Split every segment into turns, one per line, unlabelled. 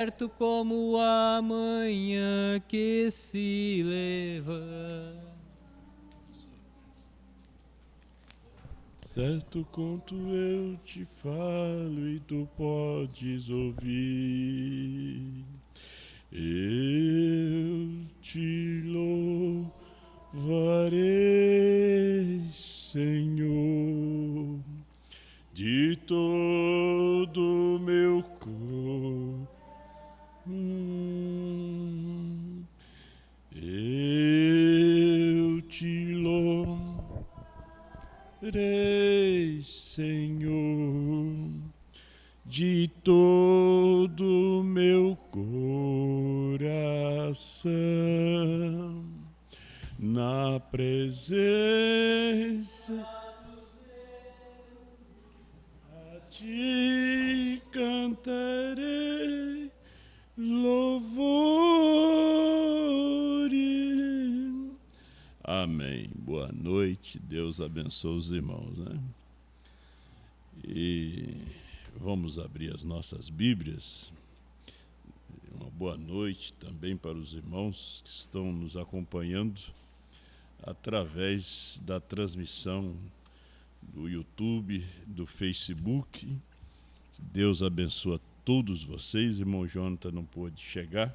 certo como a manhã que se levanta.
Certo quanto eu te falo e tu podes ouvir, eu te louvarei, Senhor, de todo meu coração. Eu te louvarei, Senhor, de todo meu coração, na presença a ti cantarei louvores. Amém. Boa noite. Deus abençoe os irmãos, né? E vamos abrir as nossas Bíblias. Uma boa noite também para os irmãos que estão nos acompanhando através da transmissão do YouTube, do Facebook. Deus abençoe a todos vocês. Irmão Jonathan não pôde chegar,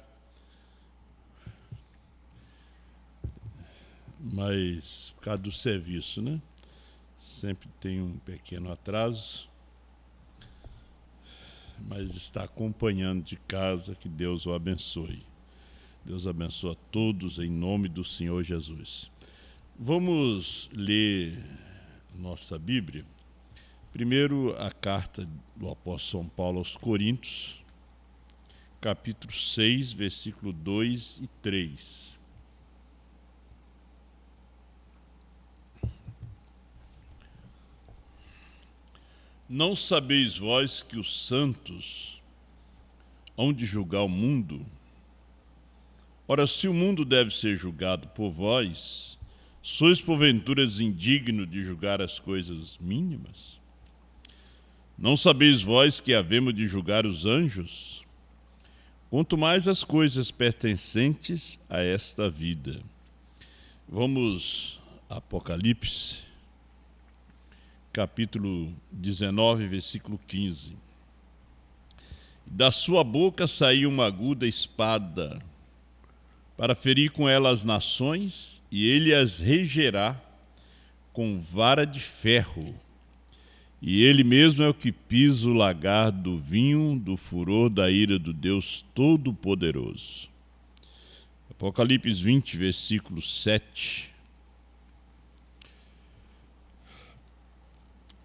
mas por causa do serviço, né? Sempre tem um pequeno atraso, mas está acompanhando de casa. Que Deus o abençoe. Deus abençoe a todos em nome do Senhor Jesus. Vamos ler nossa Bíblia. Primeiro, a carta do apóstolo São Paulo aos Coríntios, capítulo 6, versículo 2 e 3. Não sabeis vós que os santos hão de julgar o mundo? Ora, se o mundo deve ser julgado por vós, sois porventura indignos de julgar as coisas mínimas? Não sabeis vós que havemos de julgar os anjos? Quanto mais as coisas pertencentes a esta vida. Vamos a Apocalipse, capítulo 19, versículo 15. Da sua boca saiu uma aguda espada, para ferir com ela as nações, e ele as regerá com vara de ferro. E ele mesmo é o que pisa o lagar do vinho do furor da ira do Deus Todo-Poderoso. Apocalipse 20, versículo 7.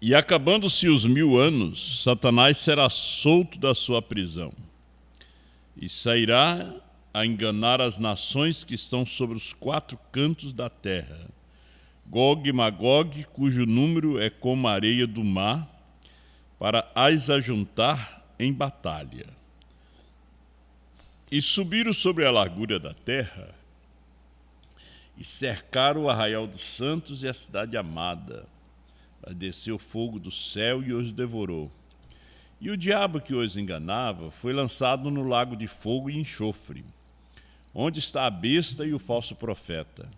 E acabando-se os 1000 anos, Satanás será solto da sua prisão e sairá a enganar as nações que estão sobre os 4 cantos da terra, Gog e Magog, cujo número é como a areia do mar, para as ajuntar em batalha. E subiram sobre a largura da terra e cercaram o arraial dos santos e a cidade amada. Desceu fogo do céu e os devorou. E o diabo que os enganava foi lançado no lago de fogo e enxofre, onde está a besta e o falso profeta.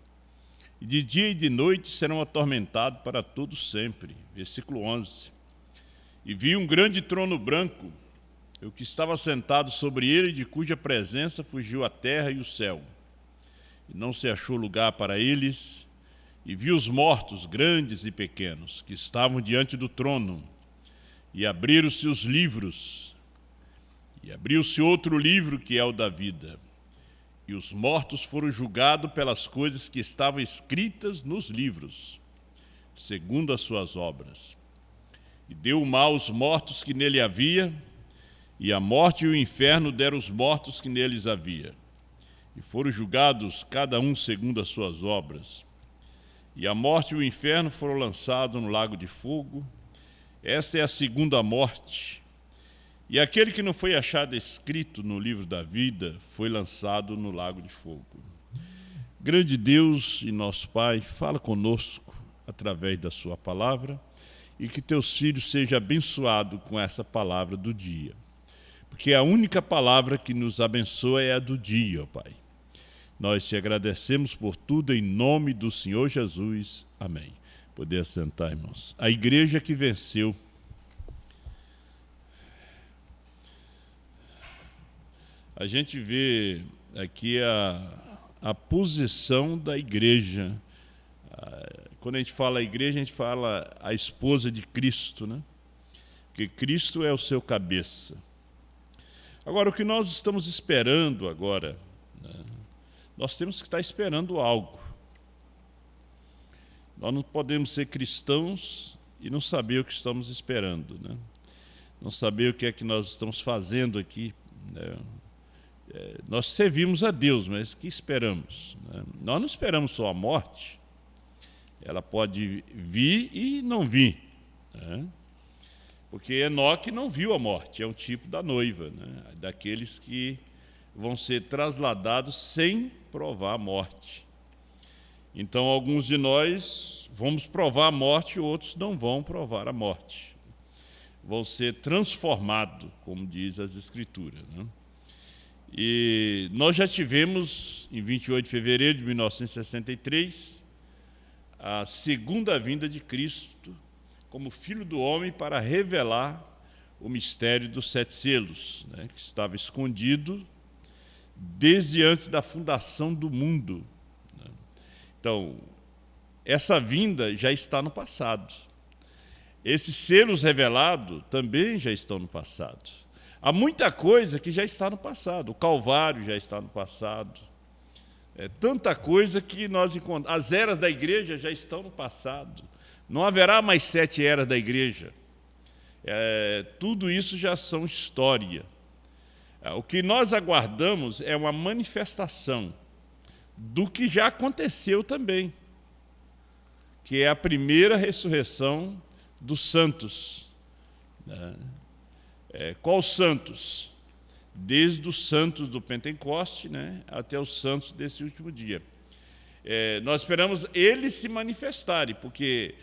E de dia e de noite serão atormentados para todo sempre. Versículo 11. E vi um grande trono branco, o que estava sentado sobre ele, de cuja presença fugiu a terra e o céu. E não se achou lugar para eles. E vi os mortos, grandes e pequenos, que estavam diante do trono. E abriram-se os livros. E abriu-se outro livro, que é o da vida. E os mortos foram julgados pelas coisas que estavam escritas nos livros, segundo as suas obras. E deu o mal aos mortos que nele havia, e a morte e o inferno deram os mortos que neles havia. E foram julgados cada um segundo as suas obras. E a morte e o inferno foram lançados no lago de fogo. Esta é a segunda morte. E aquele que não foi achado escrito no livro da vida foi lançado no lago de fogo. Grande Deus e nosso Pai, fala conosco através da sua palavra e que teus filhos sejam abençoados com essa palavra do dia. porque a única palavra que nos abençoa é a do dia, ó Pai. Nós te agradecemos por tudo em nome do Senhor Jesus. Amém. Poder assentar, irmãos. A igreja que venceu. A gente vê aqui a posição da igreja. Quando a gente fala igreja, a gente fala a esposa de Cristo, né? Porque Cristo é o seu cabeça. Agora, o que nós estamos esperando agora, né? Nós temos que estar esperando algo. Nós não podemos ser cristãos e não saber o que estamos esperando, né? Não saber o que é que nós estamos fazendo aqui, né? Nós servimos a Deus, mas o que esperamos, né? Nós não esperamos só a morte. Ela pode vir e não vir, né? Porque Enoque não viu a morte, é um tipo da noiva, né? Daqueles que vão ser trasladados sem provar a morte. Então, alguns de nós vamos provar a morte, outros não vão provar a morte. Vão ser transformados, como diz as Escrituras, né? E nós já tivemos, em 28 de fevereiro de 1963, a segunda vinda de Cristo como Filho do Homem para revelar o mistério dos 7 selos, né, que estava escondido desde antes da fundação do mundo, né? Então, essa vinda já está no passado. Esses selos revelados também já estão no passado. Há muita coisa que já está no passado. O Calvário já está no passado. Tanta coisa que nós encontramos. As eras da igreja já estão no passado. Não haverá mais 7 eras da igreja. Tudo isso já são história. O que nós aguardamos é uma manifestação do que já aconteceu também, que é a primeira ressurreição dos santos, né? Quais santos? Desde os santos do Pentecoste, né, até os santos desse último dia. Nós esperamos eles se manifestarem, porque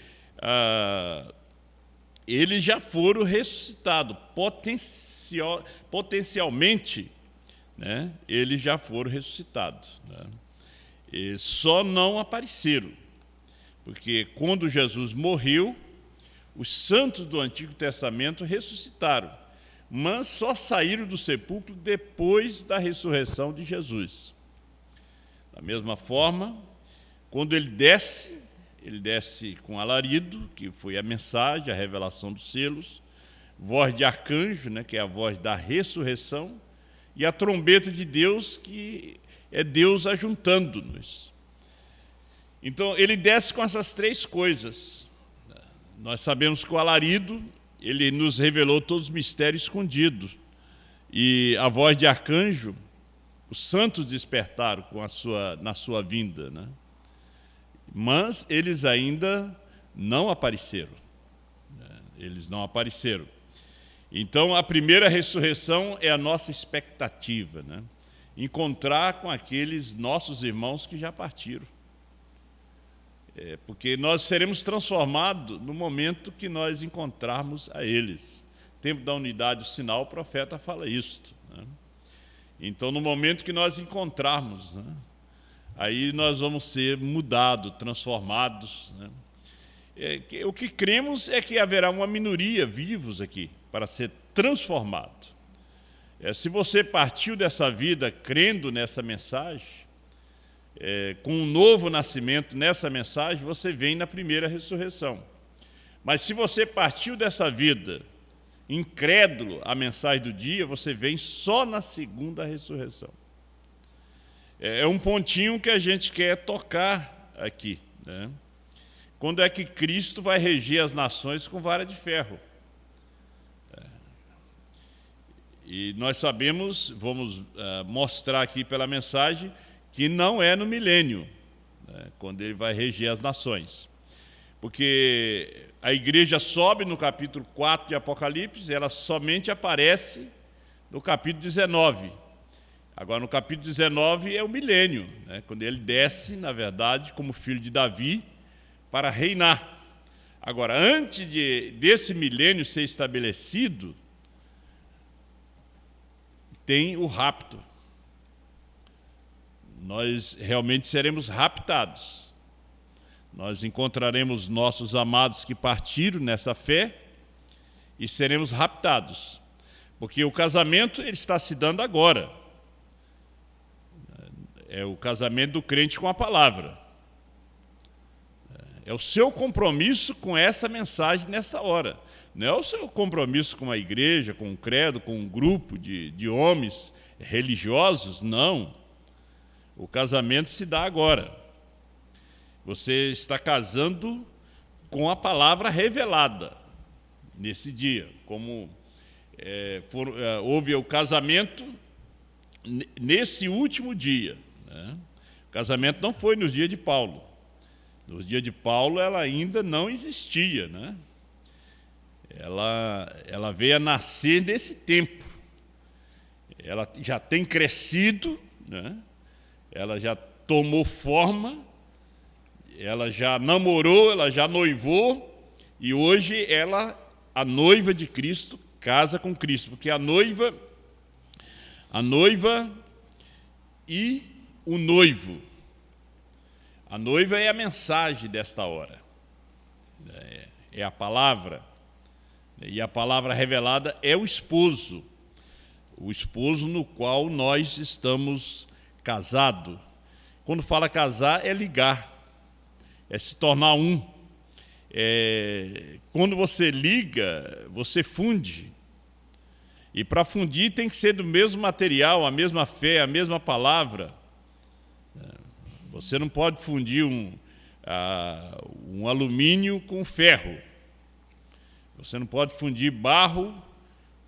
eles já foram ressuscitados, potencialmente, né, eles já foram ressuscitados, né? E só não apareceram, porque quando Jesus morreu, os santos do Antigo Testamento ressuscitaram, mas só saíram do sepulcro depois da ressurreição de Jesus. Da mesma forma, quando ele desce com alarido, que foi a mensagem, a revelação dos selos, voz de arcanjo, né, que é a voz da ressurreição, e a trombeta de Deus, que é Deus ajuntando-nos. Então, ele desce com essas 3 coisas. Nós sabemos que o alarido, ele nos revelou todos os mistérios escondidos. E a voz de arcanjo, os santos despertaram na sua vinda, né? Mas eles ainda não apareceram. Eles não apareceram. Então, a primeira ressurreição é a nossa expectativa, né? Encontrar com aqueles nossos irmãos que já partiram. Porque nós seremos transformados no momento que nós encontrarmos a eles. Tempo da unidade do sinal, o profeta fala isto, né? Então, no momento que nós encontrarmos, né, aí nós vamos ser mudados, transformados, né? O que cremos é que haverá uma minoria vivos aqui para ser transformado. Se você partiu dessa vida crendo nessa mensagem, com um novo nascimento nessa mensagem, você vem na primeira ressurreição. Mas se você partiu dessa vida incrédulo à mensagem do dia, você vem só na segunda ressurreição. É um pontinho que a gente quer tocar aqui, né? Quando é que Cristo vai reger as nações com vara de ferro? E nós sabemos, vamos mostrar aqui pela mensagem, que não é no milênio, né, quando ele vai reger as nações. Porque a igreja sobe no capítulo 4 de Apocalipse, ela somente aparece no capítulo 19. Agora, no capítulo 19 é o milênio, né, quando ele desce, na verdade, como filho de Davi, para reinar. Agora, antes desse milênio ser estabelecido, tem o rapto. Nós realmente seremos raptados. Nós encontraremos nossos amados que partiram nessa fé e seremos raptados. Porque o casamento ele está se dando agora. É o casamento do crente com a palavra. É o seu compromisso com essa mensagem nessa hora. Não é o seu compromisso com a igreja, com o credo, com um grupo de homens religiosos, não. O casamento se dá agora. Você está casando com a palavra revelada nesse dia. Como houve o casamento nesse último dia. Né? O casamento não foi nos dias de Paulo. Nos dias de Paulo ela ainda não existia, né? Ela veio a nascer nesse tempo. Ela já tem crescido, né? Ela já tomou forma, ela já namorou, ela já noivou, e hoje ela, a noiva de Cristo, casa com Cristo, porque a noiva e o noivo. A noiva é a mensagem desta hora, é a palavra, e a palavra revelada é o esposo no qual nós estamos casados. Quando fala casar, é ligar, é se tornar um. Quando você liga, você funde. E para fundir tem que ser do mesmo material, a mesma fé, a mesma palavra. Você não pode fundir um alumínio com ferro. Você não pode fundir barro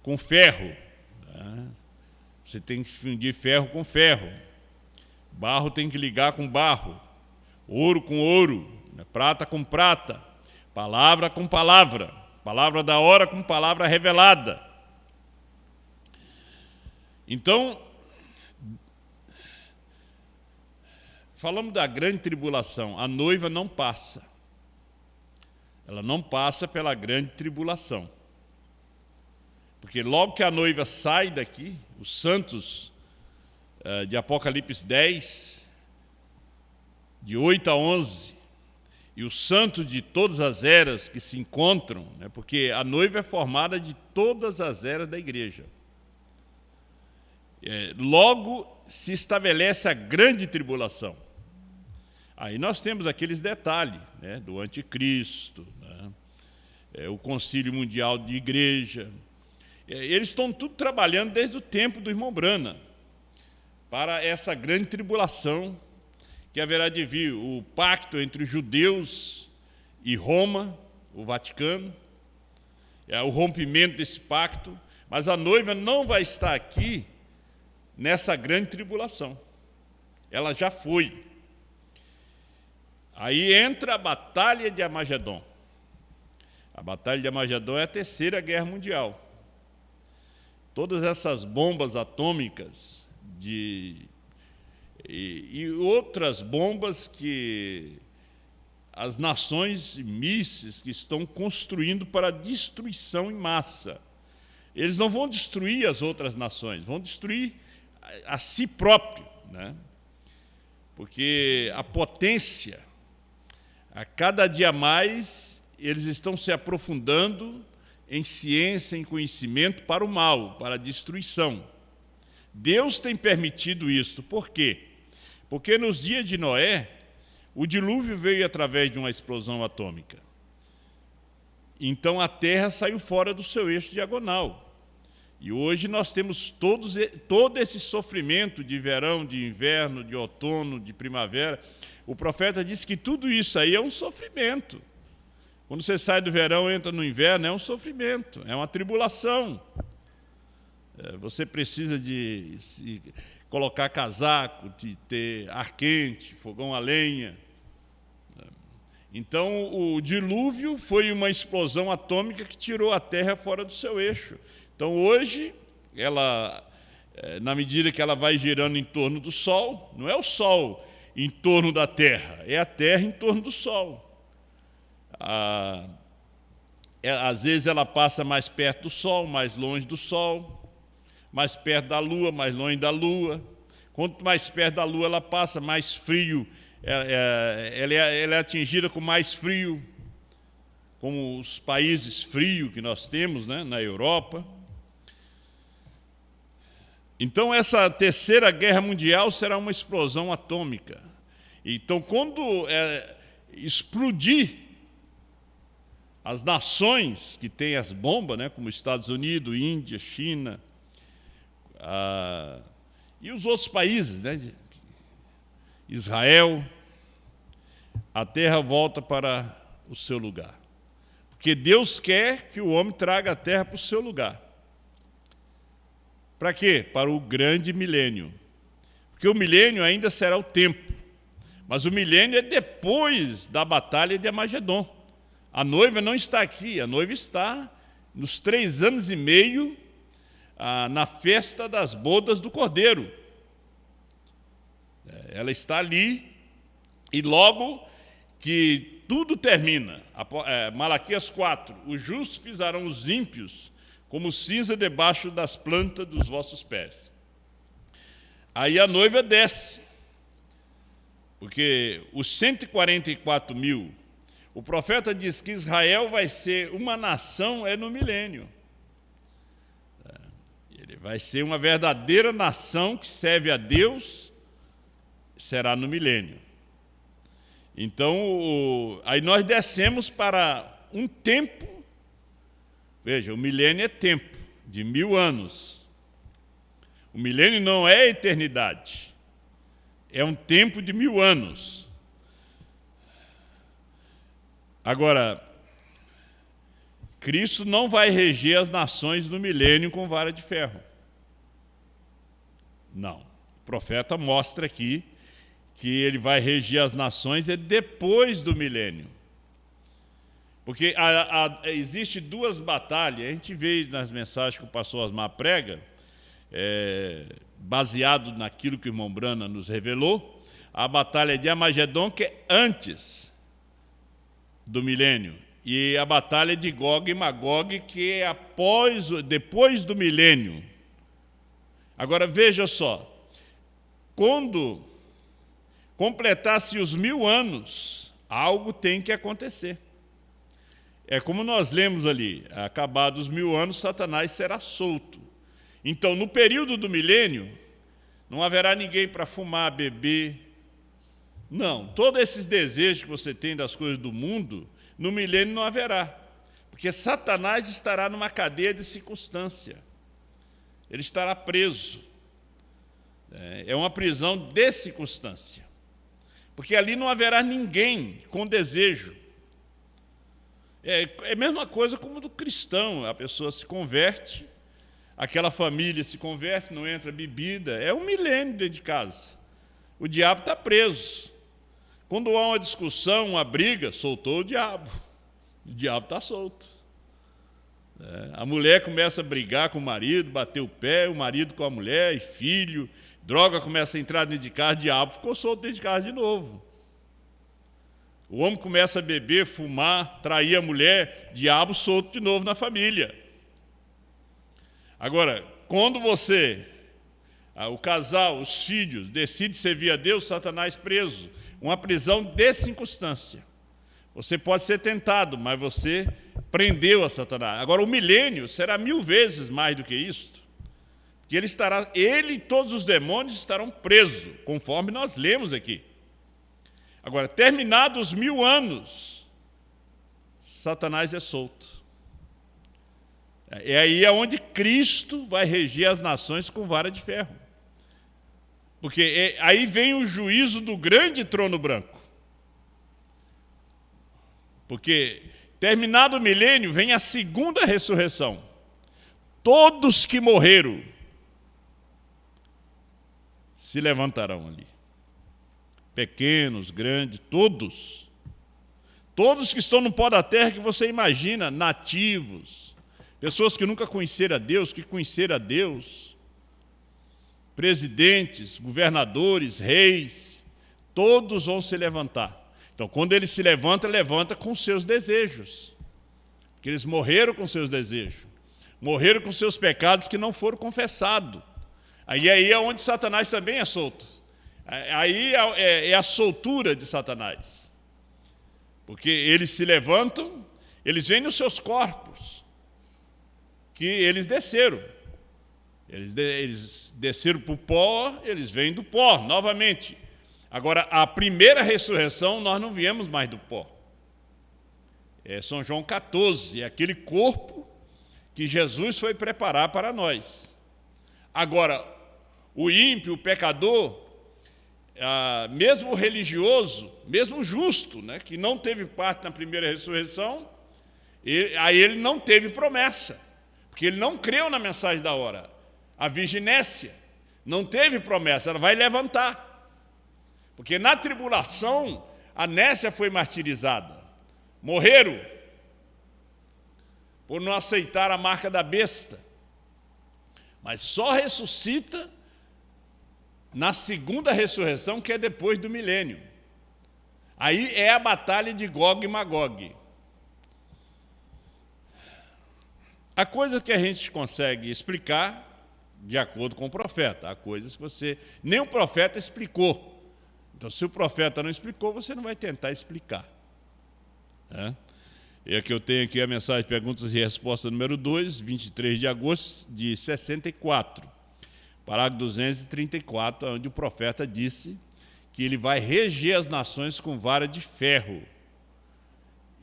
com ferro. Você tem que fundir ferro com ferro. Barro tem que ligar com barro. Ouro com ouro. Prata com prata. Palavra com palavra. Palavra da hora com palavra revelada. Então, falamos da grande tribulação. A noiva não passa. Ela não passa pela grande tribulação. Porque logo que a noiva sai daqui, os santos de Apocalipse 10, de 8 a 11, e os santos de todas as eras que se encontram, né, porque a noiva é formada de todas as eras da igreja. Logo se estabelece a grande tribulação. Aí nós temos aqueles detalhes, né, do anticristo, né, o concílio mundial de igreja. Eles estão tudo trabalhando desde o tempo do irmão Branham para essa grande tribulação que haverá de vir, o pacto entre os judeus e Roma, o Vaticano, o rompimento desse pacto, mas a noiva não vai estar aqui nessa grande tribulação. Ela já foi. Aí entra a Batalha de Armagedon. A Batalha de Armagedon é a Terceira Guerra Mundial. Todas essas bombas atômicas e outras bombas que as nações mísseis que estão construindo para destruição em massa. Eles não vão destruir as outras nações, vão destruir a si próprio, né? Porque a potência, a cada dia mais, eles estão se aprofundando em ciência, em conhecimento para o mal, para a destruição. Deus tem permitido isto. Por quê? Porque nos dias de Noé, o dilúvio veio através de uma explosão atômica. Então a terra saiu fora do seu eixo diagonal. E hoje nós temos todo esse sofrimento de verão, de inverno, de outono, de primavera. O profeta disse que tudo isso aí é um sofrimento. Quando você sai do verão e entra no inverno, é um sofrimento, é uma tribulação. Você precisa de colocar casaco, de ter ar quente, fogão a lenha. Então, o dilúvio foi uma explosão atômica que tirou a Terra fora do seu eixo. Então, hoje, na medida que ela vai girando em torno do Sol, não é o Sol em torno da Terra, é a Terra em torno do Sol. Às vezes ela passa mais perto do Sol, mais longe do Sol, mais perto da Lua, mais longe da Lua. Quanto mais perto da Lua ela passa, mais frio, ela é atingida com mais frio, como os países frios que nós temos, né, na Europa. Então, essa terceira guerra mundial será uma explosão atômica. Então, quando explodir as nações que têm as bombas, né, como Estados Unidos, Índia, China, e os outros países, né, Israel, a terra volta para o seu lugar. Porque Deus quer que o homem traga a terra para o seu lugar. Para quê? Para o grande milênio. Porque o milênio ainda será o tempo. Mas o milênio é depois da batalha de Armagedon. A noiva não está aqui, a noiva está nos 3 anos e meio na festa das bodas do Cordeiro. Ela está ali e logo que tudo termina, Malaquias 4, os justos pisarão os ímpios como cinza debaixo das plantas dos vossos pés. Aí a noiva desce, porque os 144 mil, o profeta diz que Israel vai ser uma nação no milênio. Ele vai ser uma verdadeira nação que serve a Deus, será no milênio. Então, aí nós descemos para um tempo. Veja, o milênio é tempo, de 1000 anos. O milênio não é eternidade, é um tempo de 1000 anos. Agora, Cristo não vai reger as nações no milênio com vara de ferro. Não. O profeta mostra aqui que ele vai reger as nações depois do milênio. Porque existe 2 batalhas, a gente vê nas mensagens que o pastor Osmar prega, baseado naquilo que o irmão Brana nos revelou, a batalha de Armagedon, que é antes do milênio, e a batalha de Gog e Magog, que é depois do milênio. Agora, veja só, quando completasse os 1000 anos, algo tem que acontecer. É como nós lemos ali, acabados os 1000 anos, Satanás será solto. Então, no período do milênio, não haverá ninguém para fumar, beber. Não, todos esses desejos que você tem das coisas do mundo, no milênio não haverá. Porque Satanás estará numa cadeia de circunstância. Ele estará preso. É uma prisão de circunstância. Porque ali não haverá ninguém com desejo. É a mesma coisa como do cristão. A pessoa se converte, aquela família se converte, não entra bebida. É um milênio dentro de casa. O diabo está preso. Quando há uma discussão, uma briga, soltou o diabo. O diabo está solto. A mulher começa a brigar com o marido, bater o pé, o marido com a mulher e filho. Droga começa a entrar dentro de casa, o diabo ficou solto dentro de casa de novo. O homem começa a beber, fumar, trair a mulher, diabo solto de novo na família. Agora, quando o casal, os filhos, decide servir a Deus, Satanás preso. Uma prisão de circunstância. Você pode ser tentado, mas você prendeu a Satanás. Agora, o milênio será 1000 vezes mais do que isto. Que ele e todos os demônios estarão presos, conforme nós lemos aqui. Agora, terminados os 1000 anos, Satanás é solto. É aí onde Cristo vai reger as nações com vara de ferro. Porque aí vem o juízo do grande trono branco. Porque, terminado o milênio, vem a segunda ressurreição. Todos que morreram se levantarão ali. Pequenos, grandes, todos. Todos que estão no pó da terra que você imagina, nativos, pessoas que nunca conheceram a Deus, que conheceram a Deus, presidentes, governadores, reis, todos vão se levantar. Então, quando ele se levanta, levanta com seus desejos. Porque eles morreram com seus desejos. Morreram com seus pecados que não foram confessados. Aí é onde Satanás também é solto. Aí é a soltura de Satanás. Porque eles se levantam, eles vêm nos seus corpos, que eles desceram. Eles desceram para o pó, eles vêm do pó, novamente. Agora, a primeira ressurreição, nós não viemos mais do pó. É São João 14, é aquele corpo que Jesus foi preparar para nós. Agora, o ímpio, o pecador, mesmo o religioso, mesmo o justo, né, que não teve parte na primeira ressurreição, aí ele não teve promessa, porque ele não creu na mensagem da hora. A virginécia não teve promessa, ela vai levantar. Porque na tribulação, a Nécia foi martirizada. Morreram por não aceitar a marca da besta. Mas só ressuscita na segunda ressurreição, que é depois do milênio. Aí é a batalha de Gog e Magog. Há coisas que a gente consegue explicar de acordo com o profeta. Há coisas que nem o profeta explicou. Então, se o profeta não explicou, você não vai tentar explicar. E aqui eu tenho aqui a mensagem de perguntas e respostas número 2, 23 de agosto de 64. Parágrafo 234, onde o profeta disse que ele vai reger as nações com vara de ferro.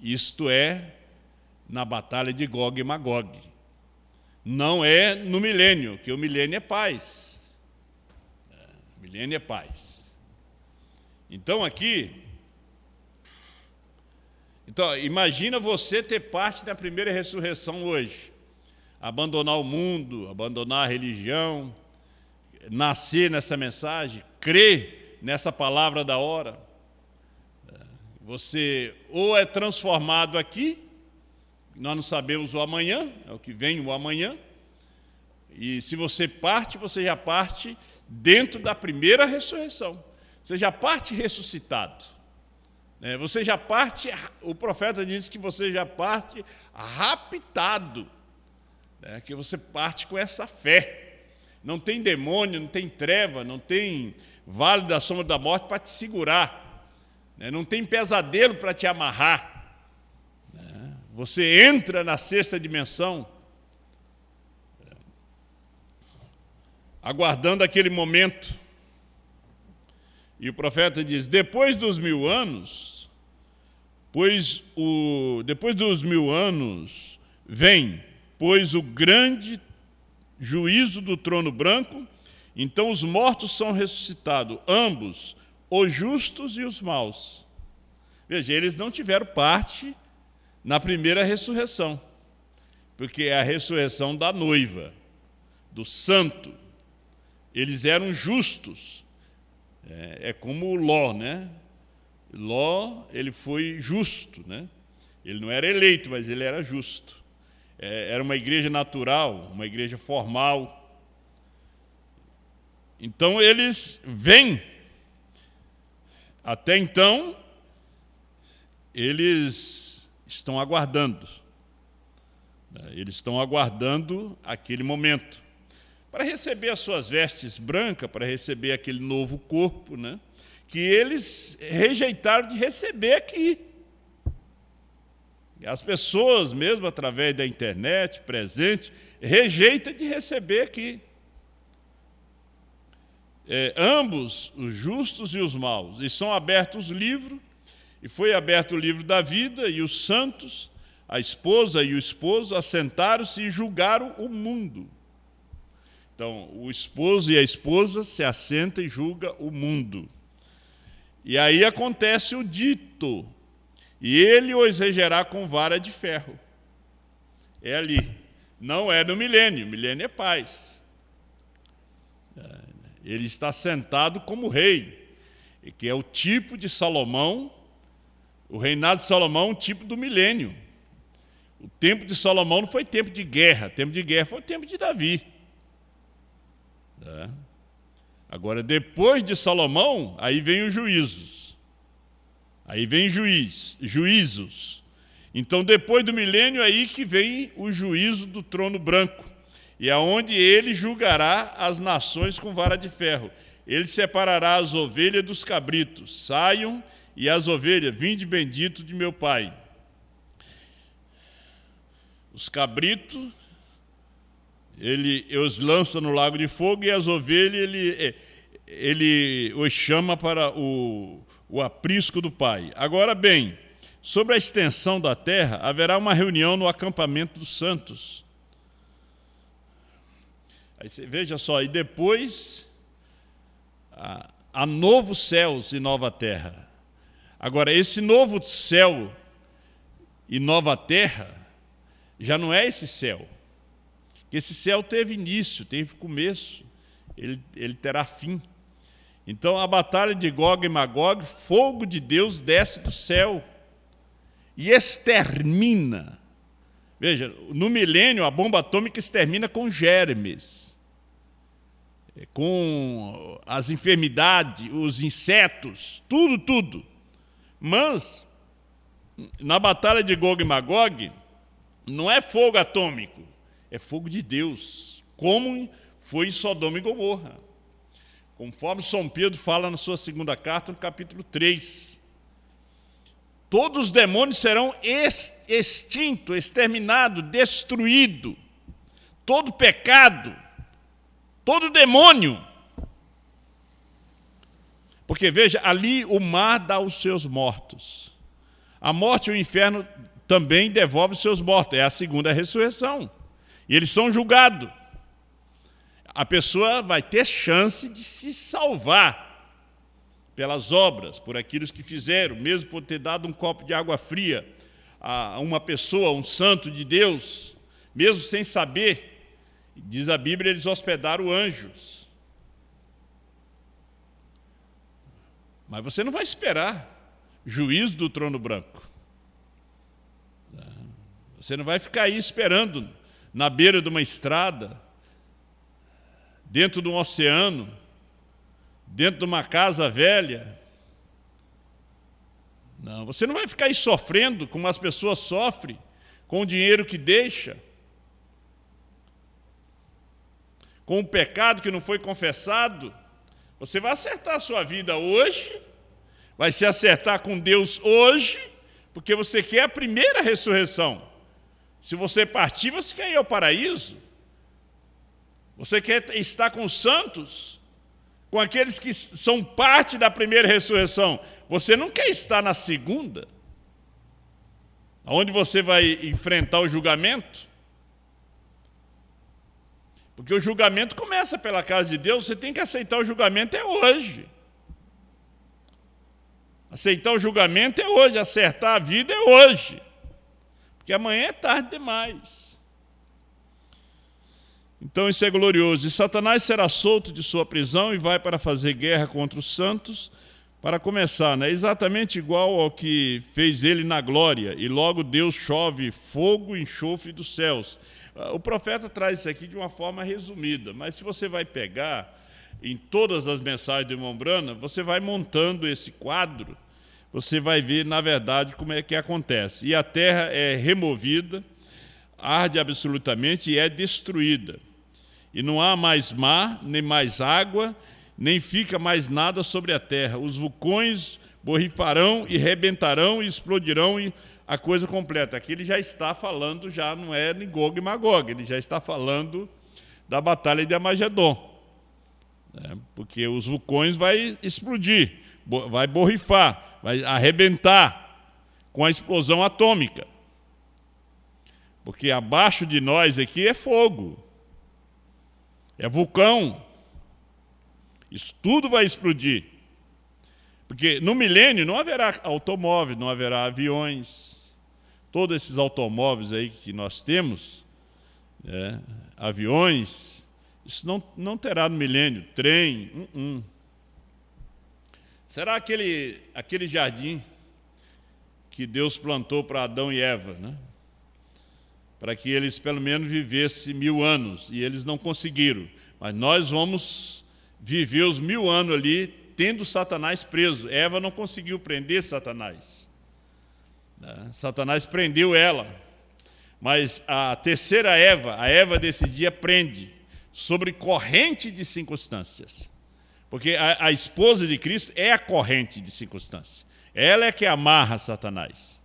Isto é, na batalha de Gog e Magog. Não é no milênio, que o milênio é paz. O milênio é paz. Então, imagina você ter parte da primeira ressurreição hoje. Abandonar o mundo, abandonar a religião, nascer nessa mensagem, crer nessa palavra da hora. Você ou é transformado aqui, nós não sabemos o amanhã, é o que vem o amanhã, e se você parte, você já parte dentro da primeira ressurreição. Você já parte ressuscitado. Você já parte, o profeta diz que você já parte raptado, que você parte com essa fé. Não tem demônio, não tem treva, não tem vale da sombra da morte para te segurar, não tem pesadelo para te amarrar. Você entra na sexta dimensão, aguardando aquele momento. E o profeta diz, depois dos 1000 anos, depois dos 1000 anos, vem, pois o grande juízo do trono branco, então os mortos são ressuscitados, ambos, os justos e os maus. Veja, eles não tiveram parte na primeira ressurreição, porque é a ressurreição da noiva, do santo. Eles eram justos. É como Ló, né? Ló, ele foi justo, né? Ele não era eleito, mas ele era justo. Era uma igreja natural, uma igreja formal. Então, eles vêm. Até então, eles estão aguardando. Eles estão aguardando aquele momento para receber as suas vestes brancas, para receber aquele novo corpo, né, que eles rejeitaram de receber aqui. As pessoas, mesmo através da internet, presente, rejeitam de receber aqui. Ambos, os justos e os maus, e são abertos os livros, e foi aberto o livro da vida, e os santos, a esposa e o esposo, assentaram-se e julgaram o mundo. Então, o esposo e a esposa se assentam e julgam o mundo. E aí acontece o dito, e ele os regerá com vara de ferro. É ali, não é no milênio, o milênio é paz. Ele está sentado como rei, que é o tipo de Salomão, o reinado de Salomão é um tipo do milênio. O tempo de Salomão não foi tempo de guerra, o tempo de guerra foi o tempo de Davi. Agora, depois de Salomão, aí vem os juízos. Aí vem juízos. Então, depois do milênio, é aí que vem o juízo do trono branco, e aonde ele julgará as nações com vara de ferro. Ele separará as ovelhas dos cabritos. Saiam, e as ovelhas, vinde bendito de meu Pai. Os cabritos, ele os lança no lago de fogo, e as ovelhas ele os chama para o aprisco do Pai. Agora bem, sobre a extensão da terra, haverá uma reunião no acampamento dos santos. Aí você veja só, e depois há novos céus e nova terra. Agora, esse novo céu e nova terra já não é esse céu. Esse céu teve início, teve começo, ele terá fim. Então, a batalha de Gog e Magog, fogo de Deus desce do céu e extermina. Veja, no milênio, a bomba atômica extermina com germes, com as enfermidades, os insetos, tudo. Mas, na batalha de Gog e Magog, não é fogo atômico, é fogo de Deus, como foi em Sodoma e Gomorra. Conforme São Pedro fala na sua segunda carta, no capítulo 3. Todos os demônios serão extintos, exterminados, destruídos. Todo pecado, todo demônio. Porque, veja, ali o mar dá os seus mortos. A morte e o inferno também devolvem os seus mortos. É a segunda ressurreição. E eles são julgados. A pessoa vai ter chance de se salvar pelas obras, por aquilo que fizeram, mesmo por ter dado um copo de água fria a uma pessoa, um santo de Deus, mesmo sem saber. Diz a Bíblia, eles hospedaram anjos. Mas você não vai esperar juízo do trono branco. Você não vai ficar aí esperando na beira de uma estrada, dentro de um oceano, dentro de uma casa velha. Não, você não vai ficar aí sofrendo como as pessoas sofrem com o dinheiro que deixa, com o pecado que não foi confessado. Você vai acertar a sua vida hoje, vai se acertar com Deus hoje, porque você quer a primeira ressurreição. Se você partir, você quer ir ao paraíso. Você quer estar com os santos, com aqueles que são parte da primeira ressurreição. Você não quer estar na segunda, onde você vai enfrentar o julgamento. Porque o julgamento começa pela casa de Deus, você tem que aceitar o julgamento hoje. Aceitar o julgamento é hoje, acertar a vida é hoje. Porque amanhã é tarde demais. Então isso é glorioso. E Satanás será solto de sua prisão e vai para fazer guerra contra os santos, para começar, né? Exatamente igual ao que fez ele na glória. E logo Deus chove fogo e enxofre dos céus. O profeta traz isso aqui de uma forma resumida, mas se você vai pegar em todas as mensagens do irmão Brana, você vai montando esse quadro, você vai ver, na verdade, como é que acontece. E a terra é removida, arde absolutamente e é destruída. E não há mais mar, nem mais água, nem fica mais nada sobre a terra. Os vulcões borrifarão e rebentarão e explodirão e a coisa completa. Aqui ele já está falando, já não é nem Gog e Magog, ele já está falando da batalha de Armagedon. Porque os vulcões vão explodir, vai borrifar, vai arrebentar com a explosão atômica. Porque abaixo de nós aqui é fogo, é vulcão. Isso tudo vai explodir. Porque no milênio não haverá automóveis, não haverá aviões. Todos esses automóveis aí que nós temos, aviões, isso não terá no milênio. Trem, Será aquele jardim que Deus plantou para Adão e Eva, né? Para que eles pelo menos vivessem 1000 anos, e eles não conseguiram. Mas nós vamos viver os 1000 anos ali, tendo Satanás preso. Eva não conseguiu prender Satanás. Satanás prendeu ela. Mas a terceira Eva, a Eva desse dia, prende sobre corrente de circunstâncias. Porque a esposa de Cristo é a corrente de circunstâncias. Ela é que amarra Satanás.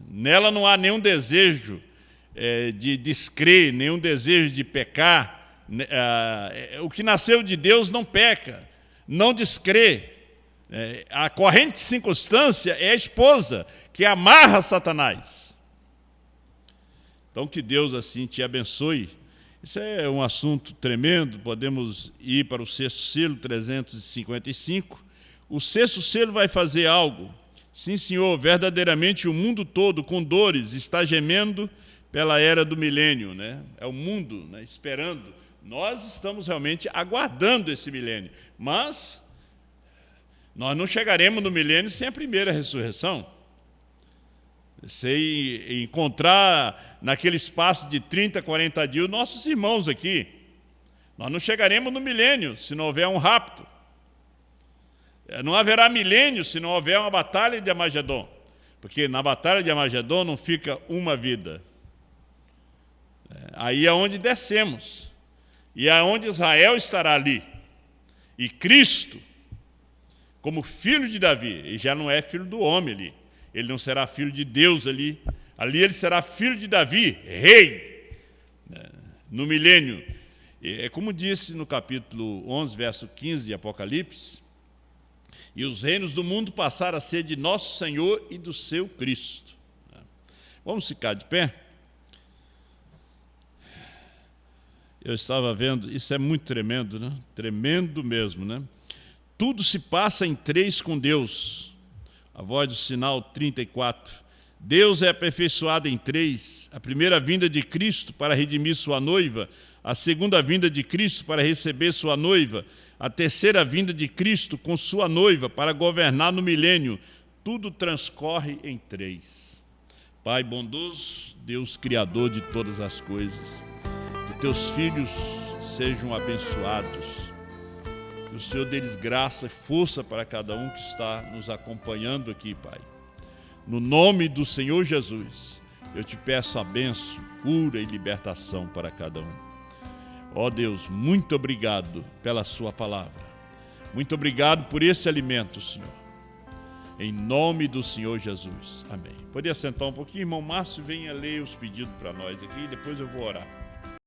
Nela não há nenhum desejo de descrer, nenhum desejo de pecar. O que nasceu de Deus não peca, não descrê. A corrente de circunstância é a esposa que amarra Satanás. Então, que Deus assim te abençoe. Isso é um assunto tremendo, podemos ir para o sexto selo, 355. O sexto selo vai fazer algo. Sim, senhor, verdadeiramente o mundo todo, com dores, está gemendo pela era do milênio. É o mundo esperando. Nós estamos realmente aguardando esse milênio. Mas nós não chegaremos no milênio sem a primeira ressurreição. Sem encontrar naquele espaço de 30, 40 dias nossos irmãos aqui. Nós não chegaremos no milênio se não houver um rapto. Não haverá milênio se não houver uma batalha de Armagedon. Porque na batalha de Armagedon não fica uma vida. Aí é onde descemos. E é onde Israel estará ali. E Cristo, como filho de Davi, ele já não é filho do homem ali. Ele não será filho de Deus ali. Ali ele será filho de Davi, rei, no milênio. É como disse no capítulo 11, verso 15 de Apocalipse, e os reinos do mundo passaram a ser de nosso Senhor e do seu Cristo. Vamos ficar de pé? Eu estava vendo, isso é muito tremendo, Tremendo mesmo, Tudo se passa em três com Deus. A voz do sinal 34. Deus é aperfeiçoado em três. A primeira vinda de Cristo para redimir sua noiva, a segunda vinda de Cristo para receber sua noiva, a terceira vinda de Cristo com sua noiva para governar no milênio. Tudo transcorre em três. Pai bondoso, Deus criador de todas as coisas, que teus filhos sejam abençoados. Que o Senhor dê-lhes graça e força para cada um que está nos acompanhando aqui, Pai. No nome do Senhor Jesus, eu te peço a bênção, cura e libertação para cada um. Ó Deus, muito obrigado pela sua palavra. Muito obrigado por esse alimento, Senhor. Em nome do Senhor Jesus. Amém. Poderia sentar um pouquinho, irmão Márcio? Venha ler os pedidos para nós aqui e depois eu vou orar.